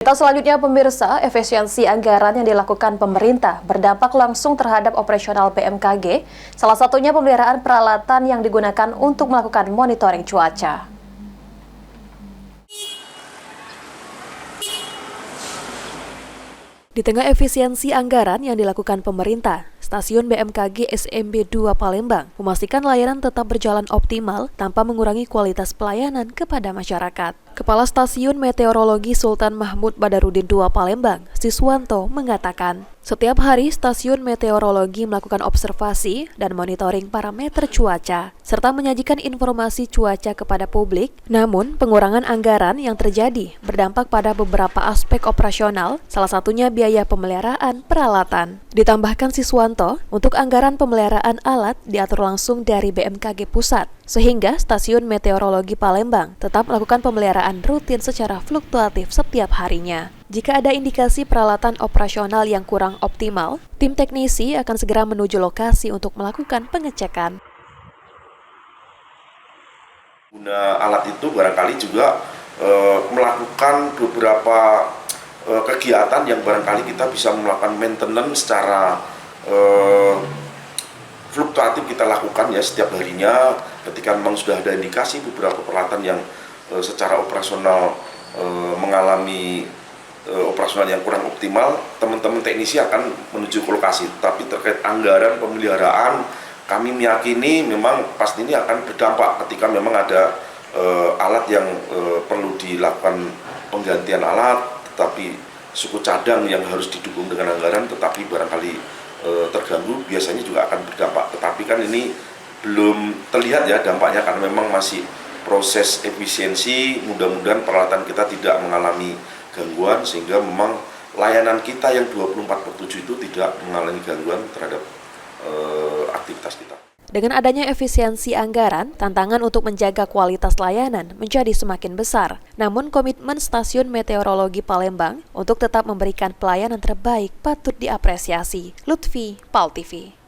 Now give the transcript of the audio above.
Kita selanjutnya pemirsa, efisiensi anggaran yang dilakukan pemerintah berdampak langsung terhadap operasional BMKG, salah satunya pemeliharaan peralatan yang digunakan untuk melakukan monitoring cuaca. Di tengah efisiensi anggaran yang dilakukan pemerintah, Stasiun BMKG SMB 2 Palembang memastikan layanan tetap berjalan optimal tanpa mengurangi kualitas pelayanan kepada masyarakat. Kepala Stasiun Meteorologi Sultan Mahmud Badarudin 2 Palembang, Siswanto, mengatakan, setiap hari Stasiun Meteorologi melakukan observasi dan monitoring parameter cuaca, serta menyajikan informasi cuaca kepada publik. Namun, pengurangan anggaran yang terjadi berdampak pada beberapa aspek operasional, salah satunya biaya pemeliharaan peralatan. Ditambahkan Siswanto, untuk anggaran pemeliharaan alat diatur langsung dari BMKG Pusat, sehingga Stasiun Meteorologi Palembang tetap melakukan pemeliharaan rutin secara fluktuatif setiap harinya. Jika ada indikasi peralatan operasional yang kurang optimal, tim teknisi akan segera menuju lokasi untuk melakukan pengecekan. Guna alat itu barangkali juga melakukan beberapa kegiatan yang barangkali kita bisa melakukan maintenance secara fluktuatif kita lakukan ya setiap harinya ketika memang sudah ada indikasi beberapa peralatan yang secara operasional mengalami operasional yang kurang optimal, teman-teman teknisi akan menuju ke lokasi. Tapi terkait anggaran pemeliharaan, kami meyakini memang pasti ini akan berdampak ketika memang ada alat yang perlu dilakukan penggantian alat, tetapi suku cadang yang harus didukung dengan anggaran tetapi barangkali terganggu, biasanya juga akan berdampak. Tetapi kan ini belum terlihat ya dampaknya karena memang masih proses efisiensi, mudah-mudahan peralatan kita tidak mengalami gangguan sehingga memang layanan kita yang 24/7 itu tidak mengalami gangguan terhadap aktivitas kita. Dengan adanya efisiensi anggaran, tantangan untuk menjaga kualitas layanan menjadi semakin besar. Namun komitmen Stasiun Meteorologi Palembang untuk tetap memberikan pelayanan terbaik patut diapresiasi. Lutfi, PAL TV.